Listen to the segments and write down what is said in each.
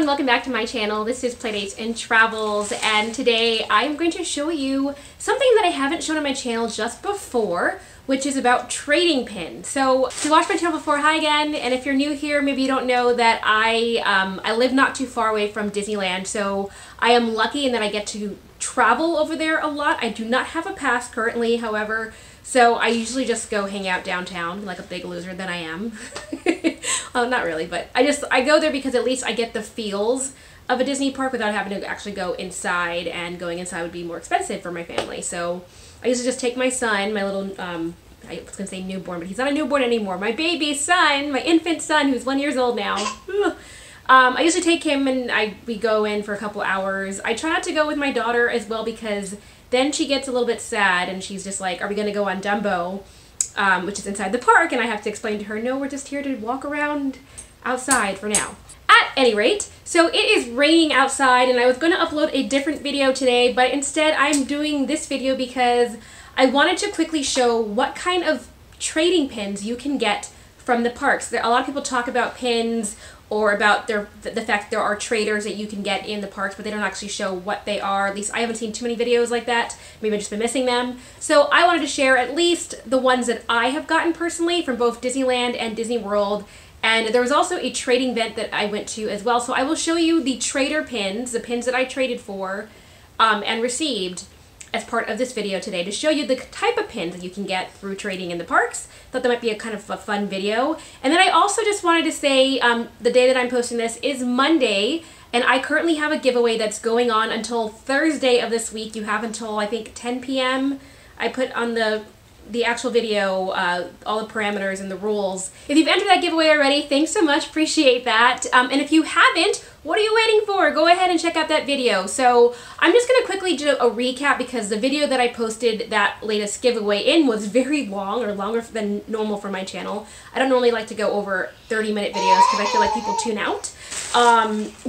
everyone, welcome back to my channel. This is Playdates and Travels, and today I'm going to show you something that I haven't shown on my channel just before, which is about trading pins. So if you watched my channel before, hi again, and if you're new here, maybe you don't know that I live not too far away from Disneyland, so I am lucky in that I get to travel over there a lot. I do not have a pass currently, however, so I usually just go hang out downtown like a big loser that I am. Well, not really, but I go there because at least I get the feels of a Disney park without having to actually go inside, and going inside would be more expensive for my family. So I usually just take my son, my little, I was going to say newborn, but he's not a newborn anymore. My baby son, my infant son, who's 1 year old now. I usually take him and we go in for a couple hours. I try not to go with my daughter as well because then she gets a little bit sad and she's just like, are we going to go on Dumbo? Which is inside the park, and I have to explain to her, no, we're just here to walk around outside for now. At any rate, so it is raining outside, and I was going to upload a different video today, but instead I'm doing this video because I wanted to quickly show what kind of trading pins you can get from the parks. A lot of people talk about pins or about the fact that there are traders that you can get in the parks, but they don't actually show what they are. At least I haven't seen too many videos like that. Maybe I've just been missing them. So I wanted to share at least the ones that I have gotten personally from both Disneyland and Disney World. And there was also a trading event that I went to as well. So I will show you the trader pins, the pins that I traded for and received as part of this video today to show you the type of pins that you can get through trading in the parks. Thought that might be a kind of a fun video. And then I also just wanted to say the day that I'm posting this is Monday, and I currently have a giveaway that's going on until Thursday of this week. You have until I think 10 p.m. I put on the actual video all the parameters and the rules. If you've entered that giveaway already, thanks so much, appreciate that. And if you haven't, what are you waiting for? Go ahead and check out that video. So I'm just gonna quickly do a recap because the video that I posted that latest giveaway in was very long, or longer than normal for my channel. I don't normally like to go over 30-minute videos because I feel like people tune out.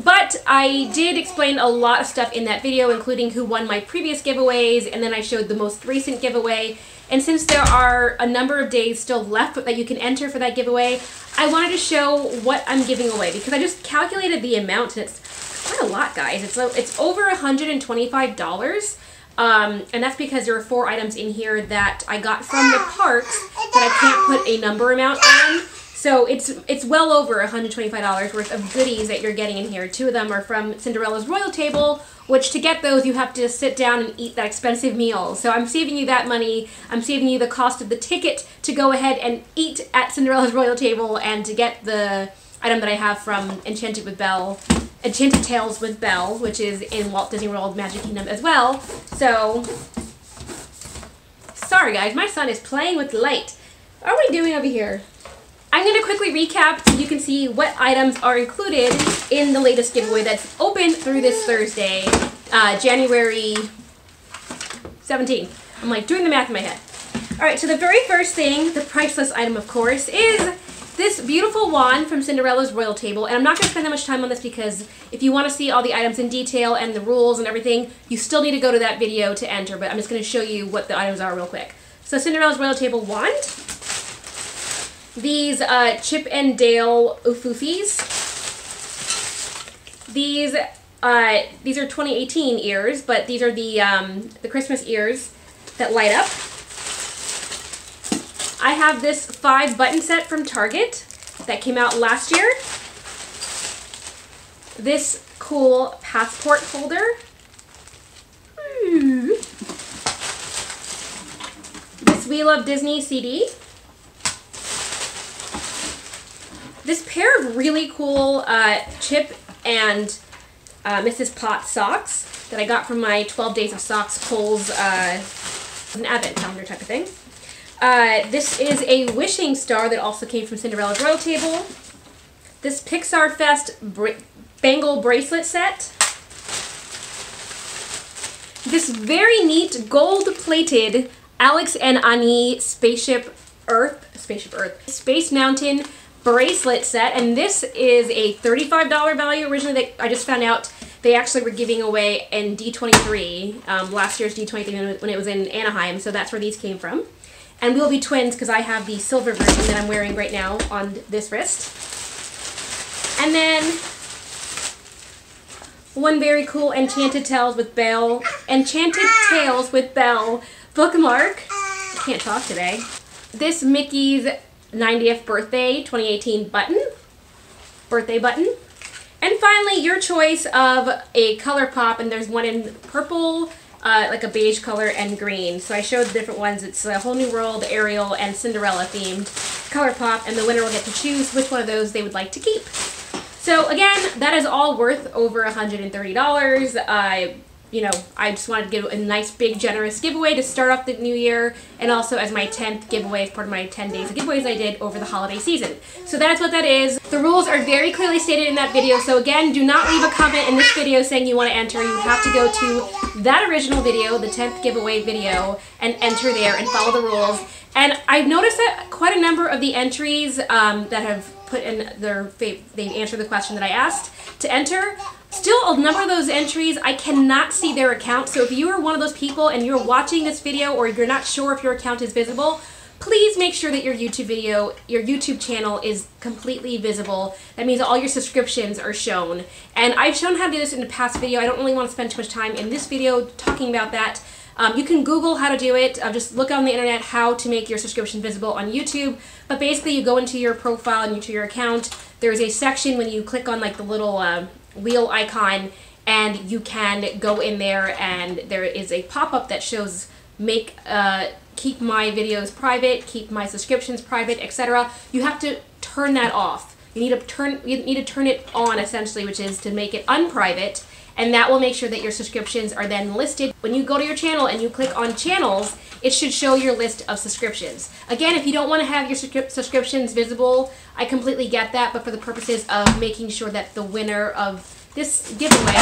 But I did explain a lot of stuff in that video, including who won my previous giveaways, and then I showed the most recent giveaway. And since there are a number of days still left that you can enter for that giveaway, I wanted to show what I'm giving away because I just calculated the amount, and it's quite a lot, guys. It's over $125. And that's because there are 4 items in here that I got from the parks that I can't put a number amount on. So it's well over $125 worth of goodies that you're getting in here. 2 of them are from Cinderella's Royal Table, which to get those you have to sit down and eat that expensive meal. So I'm saving you that money. I'm saving you the cost of the ticket to go ahead and eat at Cinderella's Royal Table and to get the item that I have from Enchanted Tales with Belle, which is in Walt Disney World Magic Kingdom as well. So, sorry guys, my son is playing with light. What are we doing over here? I'm going to quickly recap so you can see what items are included in the latest giveaway that's open through this Thursday, January 17th. I'm like doing the math in my head. Alright, so the very first thing, the priceless item of course, is this beautiful wand from Cinderella's Royal Table. And I'm not going to spend that much time on this because if you want to see all the items in detail and the rules and everything, you still need to go to that video to enter, but I'm just going to show you what the items are real quick. So Cinderella's Royal Table wand. These Chip and Dale Oofoofies. These are 2018 ears, but these are the Christmas ears that light up. I have this 5-button set from Target that came out last year. This cool passport holder. This We Love Disney CD. This pair of really cool Chip and Mrs. Potts socks that I got from my 12 Days of Socks Kohl's an advent calendar type of thing. This is a wishing star that also came from Cinderella's Royal Table. This Pixar Fest bangle bracelet set. This very neat gold-plated Alex and Ani Space Mountain bracelet set, and this is a $35 value. Originally, I just found out they actually were giving away in D23, last year's D23 when it was in Anaheim, so that's where these came from. And we'll be twins because I have the silver version that I'm wearing right now on this wrist. And then one very cool Enchanted Tales with Belle bookmark. I can't talk today. This Mickey's 90th birthday 2018 birthday button. And finally, your choice of a color pop, and there's one in purple, like a beige color, and green. So I showed the different ones. It's a Whole New World, Ariel, and Cinderella themed color pop, and the winner will get to choose which one of those they would like to keep. So again, that is all worth over $130. You know, I just wanted to give a nice, big, generous giveaway to start off the new year, and also as my 10th giveaway as part of my 10 days of giveaways I did over the holiday season. So that's what that is. The rules are very clearly stated in that video, so again, do not leave a comment in this video saying you want to enter. You have to go to that original video, the 10th giveaway video, and enter there and follow the rules. And I've noticed that quite a number of the entries that have put in they answered the question that I asked to enter. Still, a number of those entries, I cannot see their account. So if you are one of those people and you're watching this video or you're not sure if your account is visible, please make sure that your YouTube channel is completely visible. That means all your subscriptions are shown. And I've shown how to do this in a past video. I don't really want to spend too much time in this video talking about that. You can Google how to do it. Just look on the internet how to make your subscription visible on YouTube. But basically, you go into your profile and into your account. There's a section when you click on like the little wheel icon, and you can go in there, and there is a pop-up that shows keep my videos private, keep my subscriptions private, etc. You have to turn that off. You need to turn it on, essentially, which is to make it unprivate, and that will make sure that your subscriptions are then listed. When you go to your channel and you click on channels, it should show your list of subscriptions. Again, if you don't want to have your subscriptions visible, I completely get that, but for the purposes of making sure that the winner of this giveaway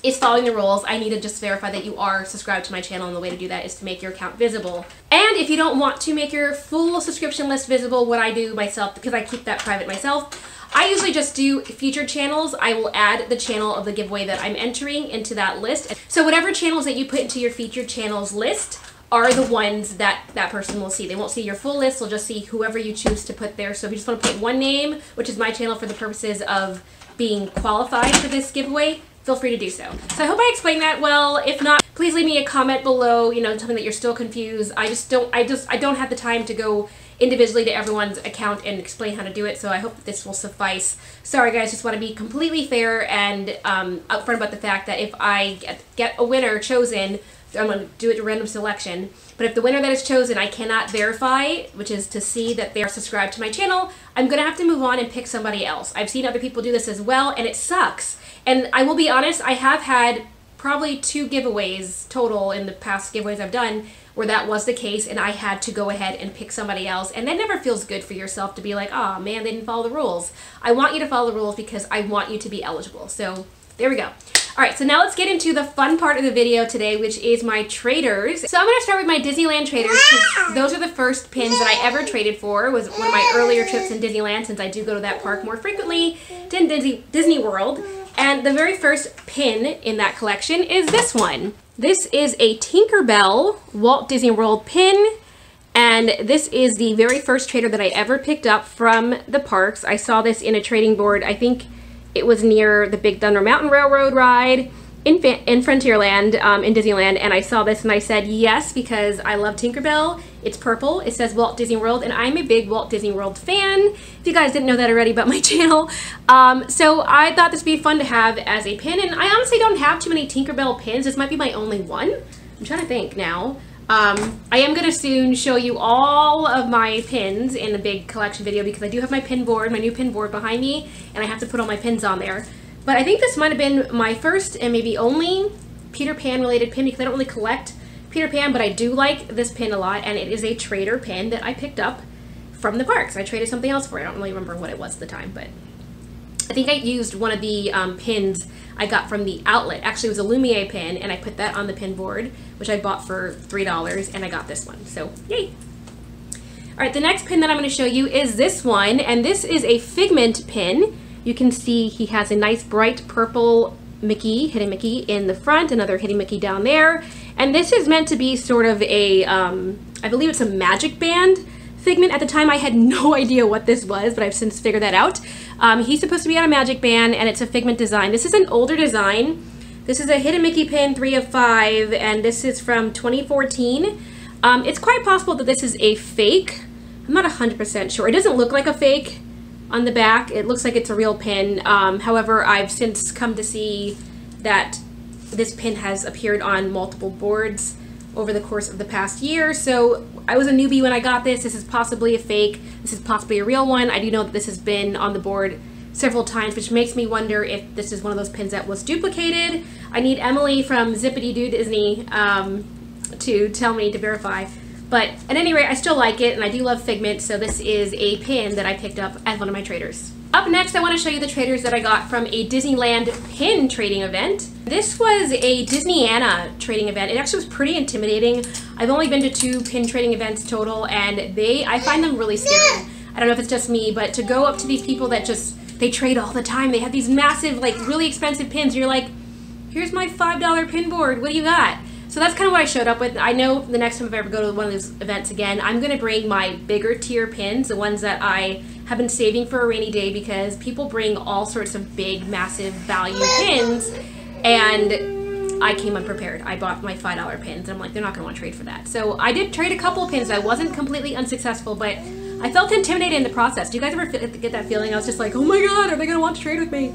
is following the rules, I need to just verify that you are subscribed to my channel, and the way to do that is to make your account visible. And if you don't want to make your full subscription list visible, what I do myself, because I keep that private myself, I usually just do featured channels. I will add the channel of the giveaway that I'm entering into that list. So whatever channels that you put into your featured channels list are the ones that that person will see. They won't see your full list, they'll just see whoever you choose to put there. So if you just want to put one name, which is my channel for the purposes of being qualified for this giveaway, feel free to do so. So I hope I explained that well. If not, please leave me a comment below, you know, something that you're still confused. I don't have the time to go individually to everyone's account and explain how to do it, so I hope that this will suffice. Sorry guys, just want to be completely fair and upfront about the fact that if I get a winner chosen, I'm going to do it a random selection, but if the winner that is chosen I cannot verify, which is to see that they are subscribed to my channel, I'm going to have to move on and pick somebody else. I've seen other people do this as well, and it sucks. And I will be honest, I have had probably 2 giveaways total in the past giveaways I've done where that was the case, and I had to go ahead and pick somebody else, and that never feels good for yourself to be like, oh man, they didn't follow the rules. I want you to follow the rules because I want you to be eligible. So there we go. Alright, so now let's get into the fun part of the video today, which is my traders. So I'm going to start with my Disneyland traders, because those are the first pins that I ever traded for. It was one of my earlier trips in Disneyland, since I do go to that park more frequently than Disney World. And the very first pin in that collection is this one. This is a Tinkerbell Walt Disney World pin, and this is the very first trader that I ever picked up from the parks. I saw this in a trading board. I think it was near the Big Thunder Mountain Railroad ride in Frontierland in Disneyland, and I saw this and I said yes because I love Tinkerbell. It's purple, it says Walt Disney World, and I'm a big Walt Disney World fan, if you guys didn't know that already about my channel. So I thought this would be fun to have as a pin, and I honestly don't have too many Tinkerbell pins. This might be my only one. I'm trying to think now. I am going to soon show you all of my pins in a big collection video, because I do have my pin board, my new pin board behind me, and I have to put all my pins on there. But I think this might have been my first and maybe only Peter Pan related pin, because I don't really collect Peter Pan, but I do like this pin a lot, and it is a trader pin that I picked up from the parks. I traded something else for it. I don't really remember what it was at the time, but I think I used one of the pins I got from the outlet. Actually, it was a Lumiere pin, and I put that on the pin board, which I bought for $3, and I got this one, so yay. All right, the next pin that I'm going to show you is this one, and this is a Figment pin. You can see he has a nice bright purple Mickey, Hidden Mickey in the front, another Hidden Mickey down there. And this is meant to be sort of a, I believe it's a magic band. Figment. At the time I had no idea what this was, but I've since figured that out. He's supposed to be on a magic band, and it's a Figment design. This is an older design. This is a Hidden Mickey pin 3 of 5, and this is from 2014. It's quite possible that this is a fake. I'm not 100% sure. It doesn't look like a fake on the back. It looks like it's a real pin. However, I've since come to see that this pin has appeared on multiple boards over the course of the past year. So I was a newbie when I got this. This is possibly a fake. This is possibly a real one. I do know that this has been on the board several times, which makes me wonder if this is one of those pins that was duplicated. I need Emily from Zippity Doo Disney to tell me to verify. But at any rate, I still like it, and I do love Figment, so this is a pin that I picked up at one of my traders. Up next, I want to show you the traders that I got from a Disneyland pin trading event. This was a Disneyana trading event. It actually was pretty intimidating. I've only been to 2 pin trading events total, and I find them really scary. I don't know if it's just me, but to go up to these people that they trade all the time. They have these massive, like, really expensive pins. You're like, here's my $5 pin board. What do you got? So that's kind of what I showed up with. I know the next time if I ever go to one of those events again, I'm going to bring my bigger tier pins, the ones that I have been saving for a rainy day, because people bring all sorts of big, massive value pins, and I came unprepared. I bought my $5 pins, and I'm like, they're not going to want to trade for that. So I did trade a couple of pins. I wasn't completely unsuccessful, but I felt intimidated in the process. Do you guys ever get that feeling? I was just like, oh my god, are they going to want to trade with me?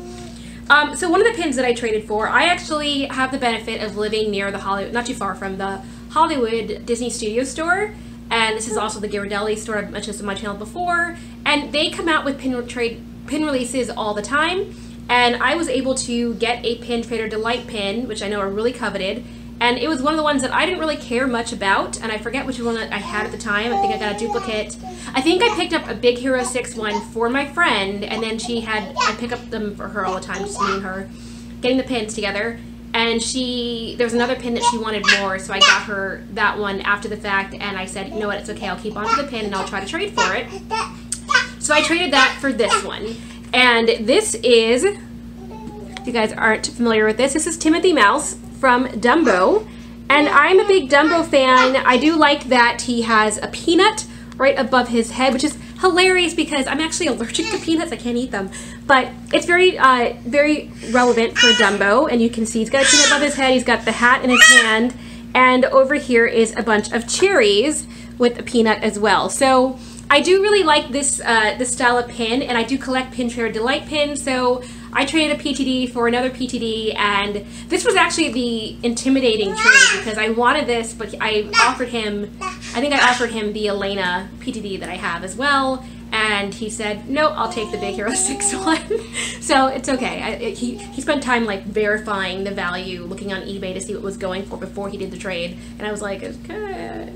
So one of the pins that I traded for, I actually have the benefit of living near the Hollywood, not too far from the Hollywood Disney Studio store, and this is also the Ghirardelli store. I've mentioned this on my channel before, and they come out with pin releases all the time, and I was able to get a Pin Trader Delight pin, which I know are really coveted, and it was one of the ones that I didn't really care much about, and I forget which one that I had at the time. I think I got a duplicate. I think I picked up a Big Hero 6 one for my friend, and then I pick up them for her all the time, just me and her, getting the pins together. And there was another pin that she wanted more, so I got her that one after the fact, and I said, you know what, it's okay, I'll keep on to the pin and I'll try to trade for it. So I traded that for this one. And this is, if you guys aren't familiar with this is Timothy Mouse from Dumbo, and I'm a big Dumbo fan. I do like that he has a peanut right above his head, which is hilarious because I'm actually allergic to peanuts. I can't eat them, but it's very very relevant for Dumbo, and you can see he's got a peanut above his head, he's got the hat in his hand, and over here is a bunch of cherries with a peanut as well. So I do really like this this style of pin, and I do collect Pin Trader Delight pins, so I traded a PTD for another PTD, and this was actually the intimidating trade because I wanted this, but I think I offered him the Elena PTD that I have as well, and he said, no, I'll take the Big Hero 6 one. So it's okay. He spent time like verifying the value, looking on eBay to see what was going for before he did the trade, and I was like, okay.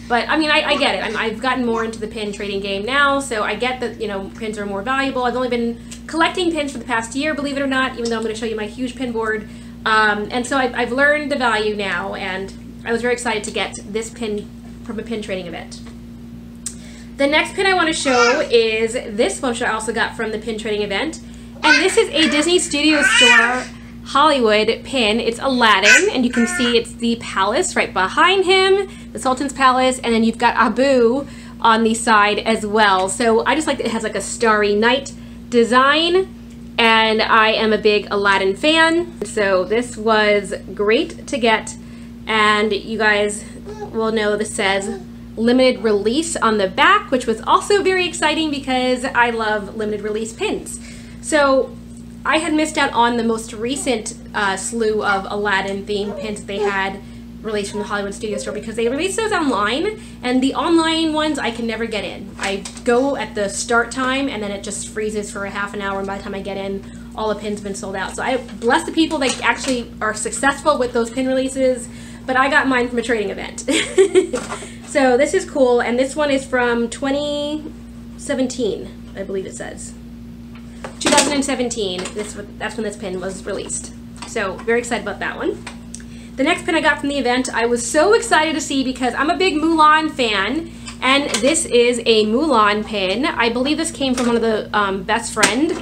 But I mean, I get it. I've gotten more into the pin trading game now, so I get that, you know, pins are more valuable. I've only been collecting pins for the past year, believe it or not, even though I'm going to show you my huge pin board. And so I've learned the value now, and I was very excited to get this pin from a pin trading event. The next pin I want to show is this one, which I also got from the pin trading event. And this is a Disney Studio Store Hollywood pin. It's Aladdin, and you can see it's the palace right behind him, the Sultan's palace, and then you've got Abu on the side as well. So I just like that it has like a starry night design, and I am a big Aladdin fan, so this was great to get. And you guys will know this says limited release on the back, which was also very exciting because I love limited release pins. So I had missed out on the most recent slew of Aladdin themed pins that they had released from the Hollywood Studio Store because they released those online, and the online ones I can never get in. I go at the start time and then it just freezes for a half an hour, and by the time I get in, all the pins have been sold out. So I bless the people that actually are successful with those pin releases, but I got mine from a trading event. So this is cool, and this one is from 2017, I believe it says. 2017, that's when this pin was released. So very excited about that one. The next pin I got from the event, I was so excited to see because I'm a big Mulan fan, and this is a Mulan pin. I believe this came from one of the Best Friend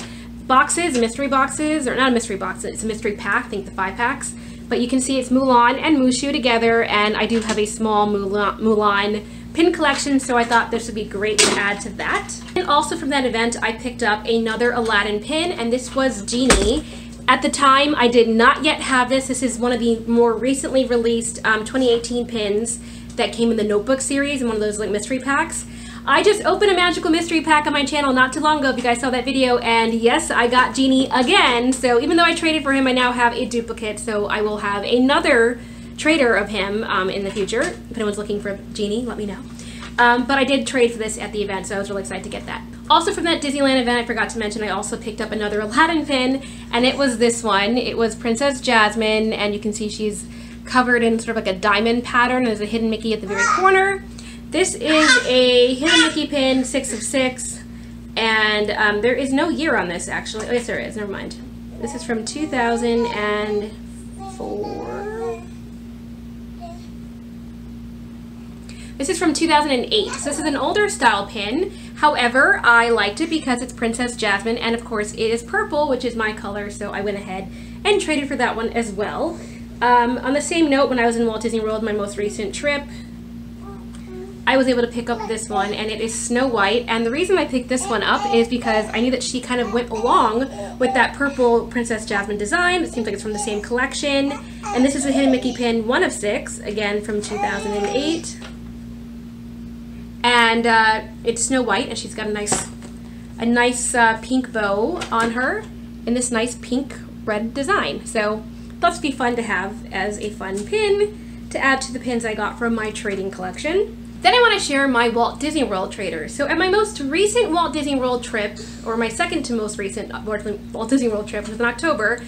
boxes, mystery boxes, or not a mystery box, it's a mystery pack, I think the 5 packs. But you can see it's Mulan and Mushu together, and I do have a small Mulan pin collection, so I thought this would be great to add to that. And also from that event, I picked up another Aladdin pin, and this was Genie. At the time, I did not yet have this. This is one of the more recently released 2018 pins that came in the Notebook series in one of those like mystery packs. I just opened a magical mystery pack on my channel not too long ago, if you guys saw that video, and yes, I got Genie again. So even though I traded for him, I now have a duplicate, so I will have another trader of him in the future. If anyone's looking for Genie, let me know. But I did trade for this at the event, so I was really excited to get that. Also from that Disneyland event, I forgot to mention, I also picked up another Aladdin pin, and it was this one. It was Princess Jasmine, and you can see she's covered in sort of like a diamond pattern. There's a hidden Mickey at the very corner. This is a hidden Mickey pin, 6 of 6, and there is no year on this actually. Oh yes there is, never mind. This is from 2004. This is from 2008, so this is an older style pin. However, I liked it because it's Princess Jasmine, and of course it is purple, which is my color, so I went ahead and traded for that one as well. On the same note, when I was in Walt Disney World, my most recent trip, I was able to pick up this one, and it is Snow White. And the reason I picked this one up is because I knew that she kind of went along with that purple Princess Jasmine design. It seems like it's from the same collection. And this is a hidden Mickey pin, 1 of 6, again from 2008. And it's Snow White, and she's got a nice pink bow on her in this nice pink red design. So thought this would be fun to have as a fun pin to add to the pins I got from my trading collection. Then I want to share my Walt Disney World traders. So at my most recent Walt Disney World trip, or my second to most recent Walt Disney World trip, which was in October,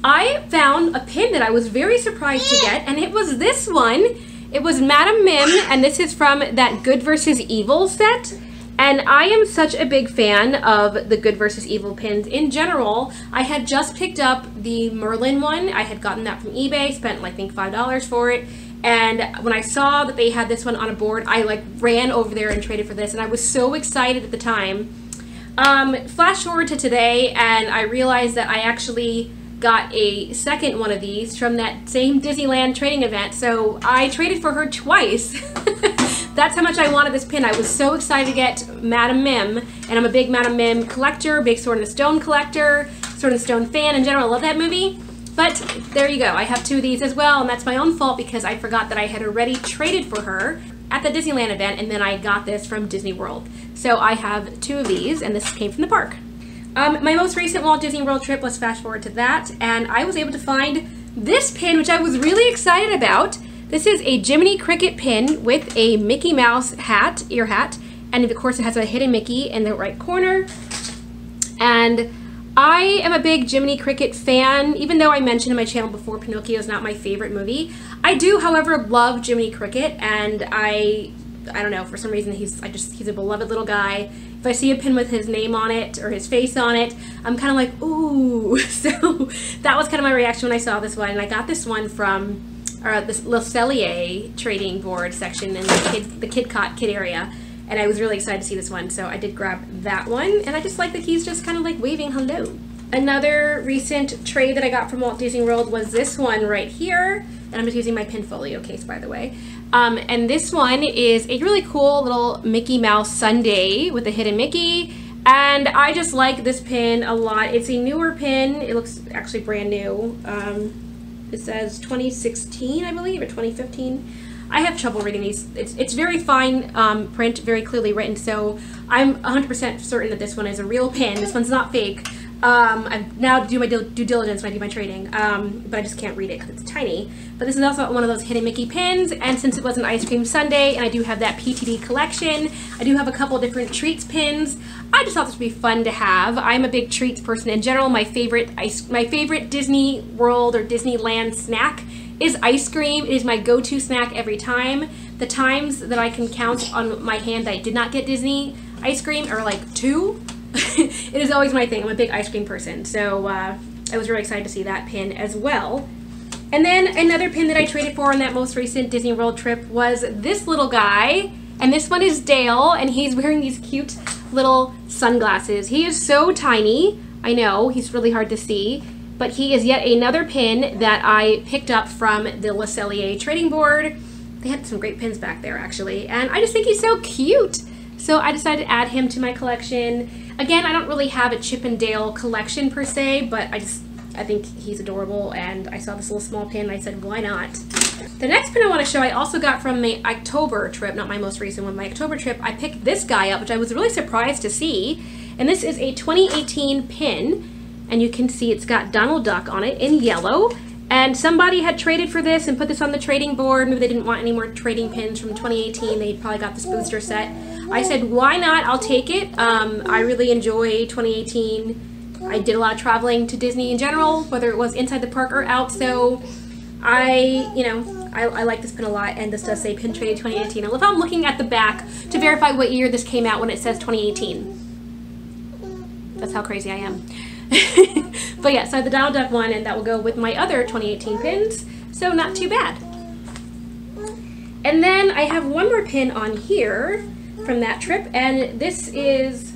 I found a pin that I was very surprised to get, and it was this one. It was Madame Mim, and this is from that Good vs. Evil set. And I am such a big fan of the Good vs. Evil pins in general. I had just picked up the Merlin one. I had gotten that from eBay, spent I think $5 for it. And when I saw that they had this one on a board, I like ran over there and traded for this, and I was so excited at the time. Flash forward to today, and I realized that I actually got a second one of these from that same Disneyland trading event, so I traded for her twice. That's how much I wanted this pin. I was so excited to get Madame Mim, and I'm a big Madame Mim collector, big Sword in the Stone collector, Sword in the Stone fan in general. I love that movie. But there you go, I have 2 of these as well, and that's my own fault because I forgot that I had already traded for her at the Disneyland event, and then I got this from Disney World. So I have 2 of these, and this came from the park. My most recent Walt Disney World trip, let's fast forward to that, and I was able to find this pin, which I was really excited about. This is a Jiminy Cricket pin with a Mickey Mouse hat, ear hat, and of course it has a hidden Mickey in the right corner. And I am a big Jiminy Cricket fan, even though I mentioned in my channel before Pinocchio is not my favorite movie. I do, however, love Jiminy Cricket, and I don't know, for some reason he's a beloved little guy. If I see a pin with his name on it or his face on it, I'm kind of like, ooh. So that was kind of my reaction when I saw this one. And I got this one from this Le Cellier trading board section in the Kid area. And I was really excited to see this one, so I did grab that one. And I just like that he's just kind of like waving hello. Another recent trade that I got from Walt Disney World was this one right here. And I'm just using my Pinfolio case, by the way. And this one is a really cool little Mickey Mouse sundae with a hidden Mickey. And I just like this pin a lot. It's a newer pin. It looks actually brand new. It says 2016, I believe, or 2015. I have trouble reading these. It's very fine print, very clearly written. So I'm 100% certain that this one is a real pin. This one's not fake. I now do my due diligence when I do my trading, but I just can't read it because it's tiny. But this is also one of those hidden Mickey pins, and since it was an ice cream sundae, and I do have that PTD collection, I do have a couple different treats pins. I just thought this would be fun to have. I'm a big treats person in general. My favorite Disney World or Disneyland snack is ice cream. It is my go-to snack every time. The times that I can count on my hand that I did not get Disney ice cream are like 2. It is always my thing. I'm a big ice cream person, so I was really excited to see that pin as well. And then another pin that I traded for on that most recent Disney World trip was this little guy, and this one is Dale, and he's wearing these cute little sunglasses. He is so tiny. I know, he's really hard to see, but he is yet another pin that I picked up from the Le Cellier trading board. They had some great pins back there actually, and I just think he's so cute. So I decided to add him to my collection. Again, I don't really have a Chip and Dale collection per se, but I think he's adorable, and I saw this little small pin and I said, why not? The next pin I want to show I also got from my October trip, not my most recent one, my October trip. I picked this guy up, which I was really surprised to see, and this is a 2018 pin, and you can see it's got Donald Duck on it in yellow. And somebody had traded for this and put this on the trading board. Maybe they didn't want any more trading pins from 2018. They probably got this booster set. I said, why not? I'll take it. I really enjoy 2018. I did a lot of traveling to Disney in general, whether it was inside the park or out. So I like this pin a lot, and this does say pin traded 2018. I love how I'm looking at the back to verify what year this came out when it says 2018. That's how crazy I am. But yeah, so I have the Donald Duck one, and that will go with my other 2018 pins, so not too bad. And then I have one more pin on here from that trip, and this is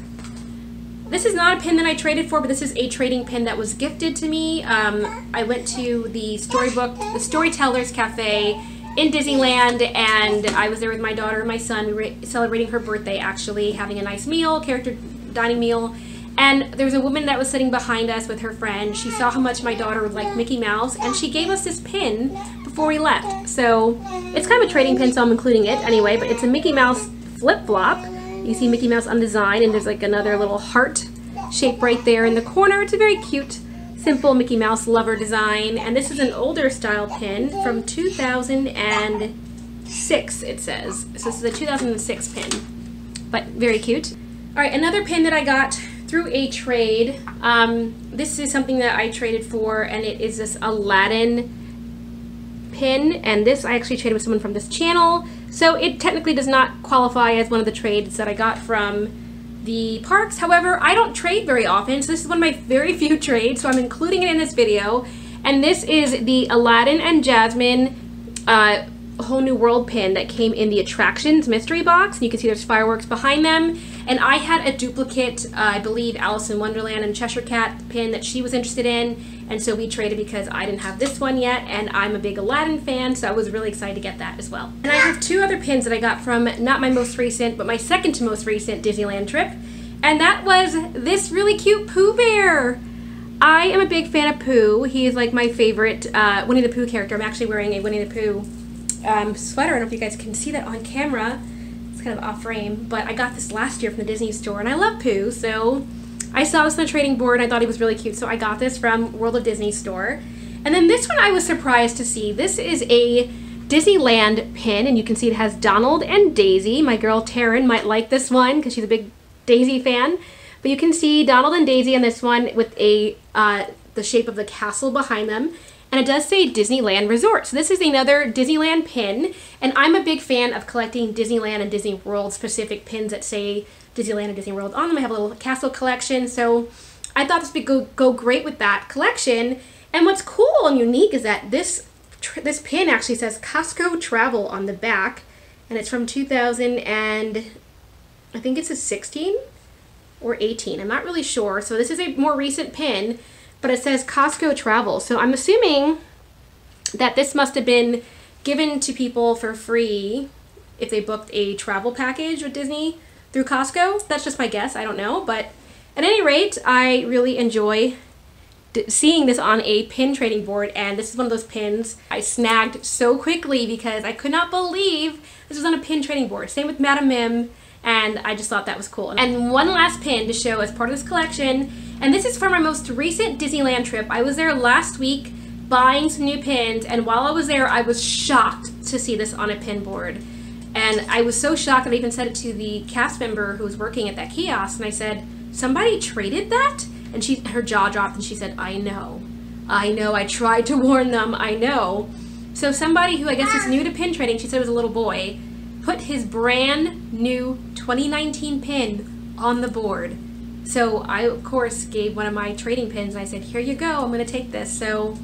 not a pin that I traded for, but this is a trading pin that was gifted to me. I went to the Storytellers Cafe in Disneyland, and I was there with my daughter and my son. We were celebrating her birthday, actually, having a nice meal, character dining meal. And there was a woman that was sitting behind us with her friend. She saw how much my daughter would like Mickey Mouse, and she gave us this pin before we left. So it's kind of a trading pin, so I'm including it anyway, but it's a Mickey Mouse flip-flop. You see Mickey Mouse on design, and there's like another little heart shape right there in the corner. It's a very cute, simple Mickey Mouse lover design, and this is an older style pin from 2006, it says. So this is a 2006 pin, but very cute. All right, another pin that I got through a trade. This is something that I traded for, and it is this Aladdin pin, and this I actually traded with someone from this channel, so it technically does not qualify as one of the trades that I got from the parks. However, I don't trade very often, so this is one of my very few trades, so I'm including it in this video. And this is the Aladdin and Jasmine Whole New World pin that came in the Attractions mystery box, and you can see there's fireworks behind them. And I had a duplicate, I believe, Alice in Wonderland and Cheshire Cat pin that she was interested in, and so we traded because I didn't have this one yet, and I'm a big Aladdin fan, so I was really excited to get that as well. And I have two other pins that I got from not my most recent, but my second to most recent Disneyland trip, and that was this really cute Pooh Bear. I am a big fan of Pooh. He is like my favorite Winnie the Pooh character. I'm actually wearing a Winnie the Pooh sweater. I don't know if you guys can see that on camera. It's kind of off frame, but I got this last year from the Disney store, and I love Pooh, so I saw this on the trading board and I thought he was really cute, so I got this from World of Disney store. And then this one I was surprised to see. This is a Disneyland pin, and you can see it has Donald and Daisy. My girl Taryn might like this one because she's a big Daisy fan. But you can see Donald and Daisy on this one with a the shape of the castle behind them. And it does say Disneyland Resort. So this is another Disneyland pin, and I'm a big fan of collecting Disneyland and Disney World specific pins that say Disneyland and Disney World on them. I have a little castle collection, so I thought this would go great with that collection. And what's cool and unique is that this pin actually says Costco Travel on the back, and it's from 2000 and I think it's a 16 or 18. I'm not really sure. So this is a more recent pin, but it says Costco Travel. So I'm assuming that this must have been given to people for free if they booked a travel package with Disney through Costco. That's just my guess. I don't know. But at any rate, I really enjoy seeing this on a pin trading board, and this is one of those pins I snagged so quickly because I could not believe this was on a pin trading board. Same with Madame Mim, and I just thought that was cool. And one last pin to show as part of this collection, and this is from our most recent Disneyland trip. I was there last week buying some new pins, and while I was there, I was shocked to see this on a pin board. And I was so shocked that I even said it to the cast member who was working at that kiosk, and I said, "Somebody traded that?" And her jaw dropped, and she said, I know, I tried to warn them, I know." So somebody who I guess is new to pin trading, she said it was a little boy, put his brand new 2019 pin on the board. So I, of course, gave one of my trading pins, and I said, "Here you go, I'm gonna take this." So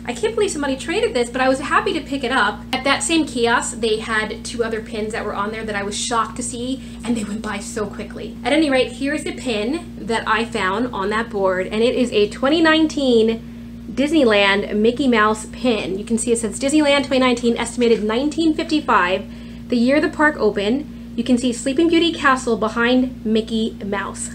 I can't believe somebody traded this, but I was happy to pick it up. At that same kiosk, they had two other pins that were on there that I was shocked to see, and they went by so quickly. At any rate, here's the pin that I found on that board, and it is a 2019 Disneyland Mickey Mouse pin. You can see it says Disneyland 2019, estimated 1955, the year the park opened. You can see Sleeping Beauty Castle behind Mickey Mouse.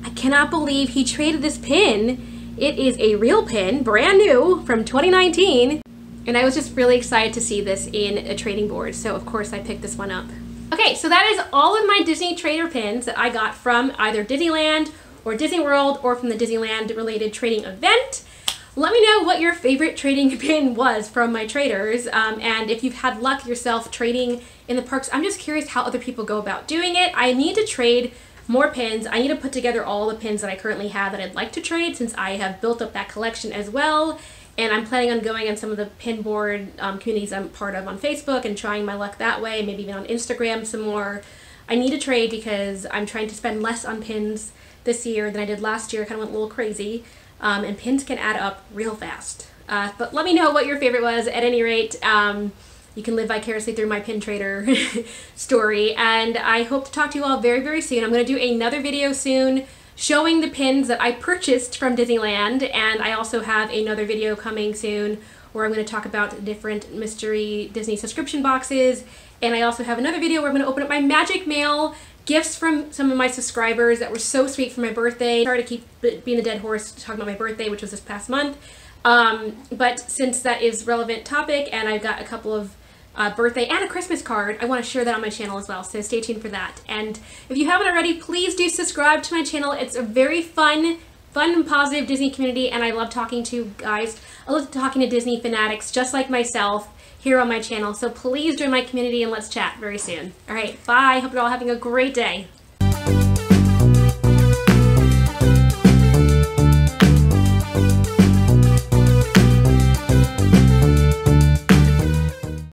I cannot believe he traded this pin. It is a real pin, brand new, from 2019. And I was just really excited to see this in a trading board, so of course I picked this one up. Okay, so that is all of my Disney trader pins that I got from either Disneyland or Disney World or from the Disneyland related trading event. Let me know what your favorite trading pin was from my traders, and if you've had luck yourself trading in the parks. I'm just curious how other people go about doing it. I need to trade more pins. I need to put together all the pins that I currently have that I'd like to trade, since I have built up that collection as well. And I'm planning on going on some of the pin board communities I'm part of on Facebook and trying my luck that way, maybe even on Instagram some more. I need to trade because I'm trying to spend less on pins this year than I did last year. I kind of went a little crazy, and pins can add up real fast. But let me know what your favorite was. At any rate, you can live vicariously through my pin trader story, and I hope to talk to you all very, very soon. I'm going to do another video soon showing the pins that I purchased from Disneyland, and I also have another video coming soon where I'm going to talk about different mystery Disney subscription boxes, and I also have another video where I'm going to open up my magic mail gifts from some of my subscribers that were so sweet for my birthday. Sorry to keep being a dead horse talking about my birthday, which was this past month, but since that is a relevant topic and I've got a couple of birthday and a Christmas card, I want to share that on my channel as well, so stay tuned for that. And if you haven't already, please do subscribe to my channel. It's a very fun and positive Disney community, and I love talking to you guys. I love talking to Disney fanatics just like myself here on my channel, so please join my community and let's chat very soon. All right, bye. Hope you're all having a great day.